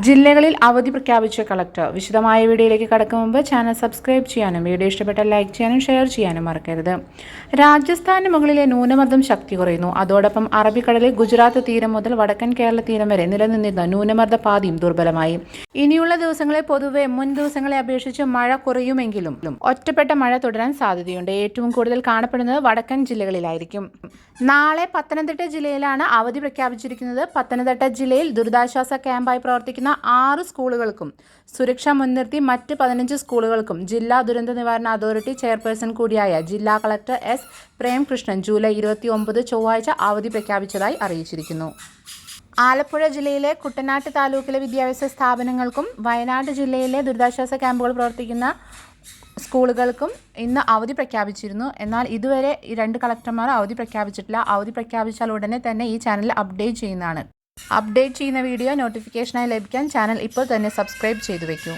ജില്ലകളിൽ അവധി പ്രഖ്യാപിച്ച കളക്ടർ. വിശദമായ വീഡിയോയിലേക്ക് കടക്കും മുമ്പ് ചാനൽ സബ്സ്ക്രൈബ് ചെയ്യാനും വീഡിയോ ഇഷ്ടപ്പെട്ടാൽ ലൈക്ക് ചെയ്യാനും ഷെയർ ചെയ്യാനും മറക്കരുത്. രാജസ്ഥാന് മുകളിലെ ന്യൂനമർദ്ദം ശക്തി കുറയുന്നു. അതോടൊപ്പം അറബിക്കടലിൽ ഗുജറാത്ത് തീരം മുതൽ വടക്കൻ കേരള തീരം വരെ നിലനിന്നിരുന്ന ന്യൂനമർദ്ദ പാതിയും ദുർബലമായി. ഇനിയുള്ള ദിവസങ്ങളിൽ പൊതുവെ മുൻ ദിവസങ്ങളെ അപേക്ഷിച്ച് മഴ കുറയുമെങ്കിലും ഒറ്റപ്പെട്ട മഴ തുടരാൻ സാധ്യതയുണ്ട്. ഏറ്റവും കൂടുതൽ കാണപ്പെടുന്നത് വടക്കൻ ജില്ലകളിലായിരിക്കും. നാളെ പത്തനംതിട്ട ജില്ലയിലാണ് അവധി പ്രഖ്യാപിച്ചിരിക്കുന്നത്. പത്തനംതിട്ട ജില്ലയിൽ ദുരിതാശ്വാസ ക്യാമ്പായി പ്രവർത്തിക്കുന്ന 6 സ്കൂളുകൾക്കും സുരക്ഷ മുൻനിർത്തി മറ്റ് 15 സ്കൂളുകൾക്കും ജില്ലാ ദുരന്ത നിവാരണ അതോറിറ്റി ചെയർപേഴ്സൺ കൂടിയായ ജില്ലാ കളക്ടർ എസ് പ്രേംകൃഷ്ണൻ ജൂലൈ 29 ചൊവ്വാഴ്ച അവധി പ്രഖ്യാപിച്ചതായി അറിയിച്ചിരിക്കുന്നു. ആലപ്പുഴ ജില്ലയിലെ കുട്ടനാട്ട് താലൂക്കിലെ വിദ്യാഭ്യാസ സ്ഥാപനങ്ങൾക്കും വയനാട് ജില്ലയിലെ ദുരിതാശ്വാസ ക്യാമ്പുകൾ പ്രവർത്തിക്കുന്ന സ്കൂളുകൾക്കും ഇന്ന് അവധി പ്രഖ്യാപിച്ചിരുന്നു. എന്നാൽ ഇതുവരെ ഈ 2 കളക്ടർമാർ അവധി പ്രഖ്യാപിച്ചിട്ടില്ല. അവധി പ്രഖ്യാപിച്ചാൽ ഉടനെ തന്നെ ഈ ചാനൽ അപ്ഡേറ്റ് ചെയ്യുന്നതാണ്. അപ്ഡേറ്റ് ചെയ്യുന്ന വീഡിയോ നോട്ടിഫിക്കേഷനായി ലഭിക്കാൻ ചാനൽ ഇപ്പോൾ തന്നെ സബ്സ്ക്രൈബ് ചെയ്തു വയ്ക്കൂ.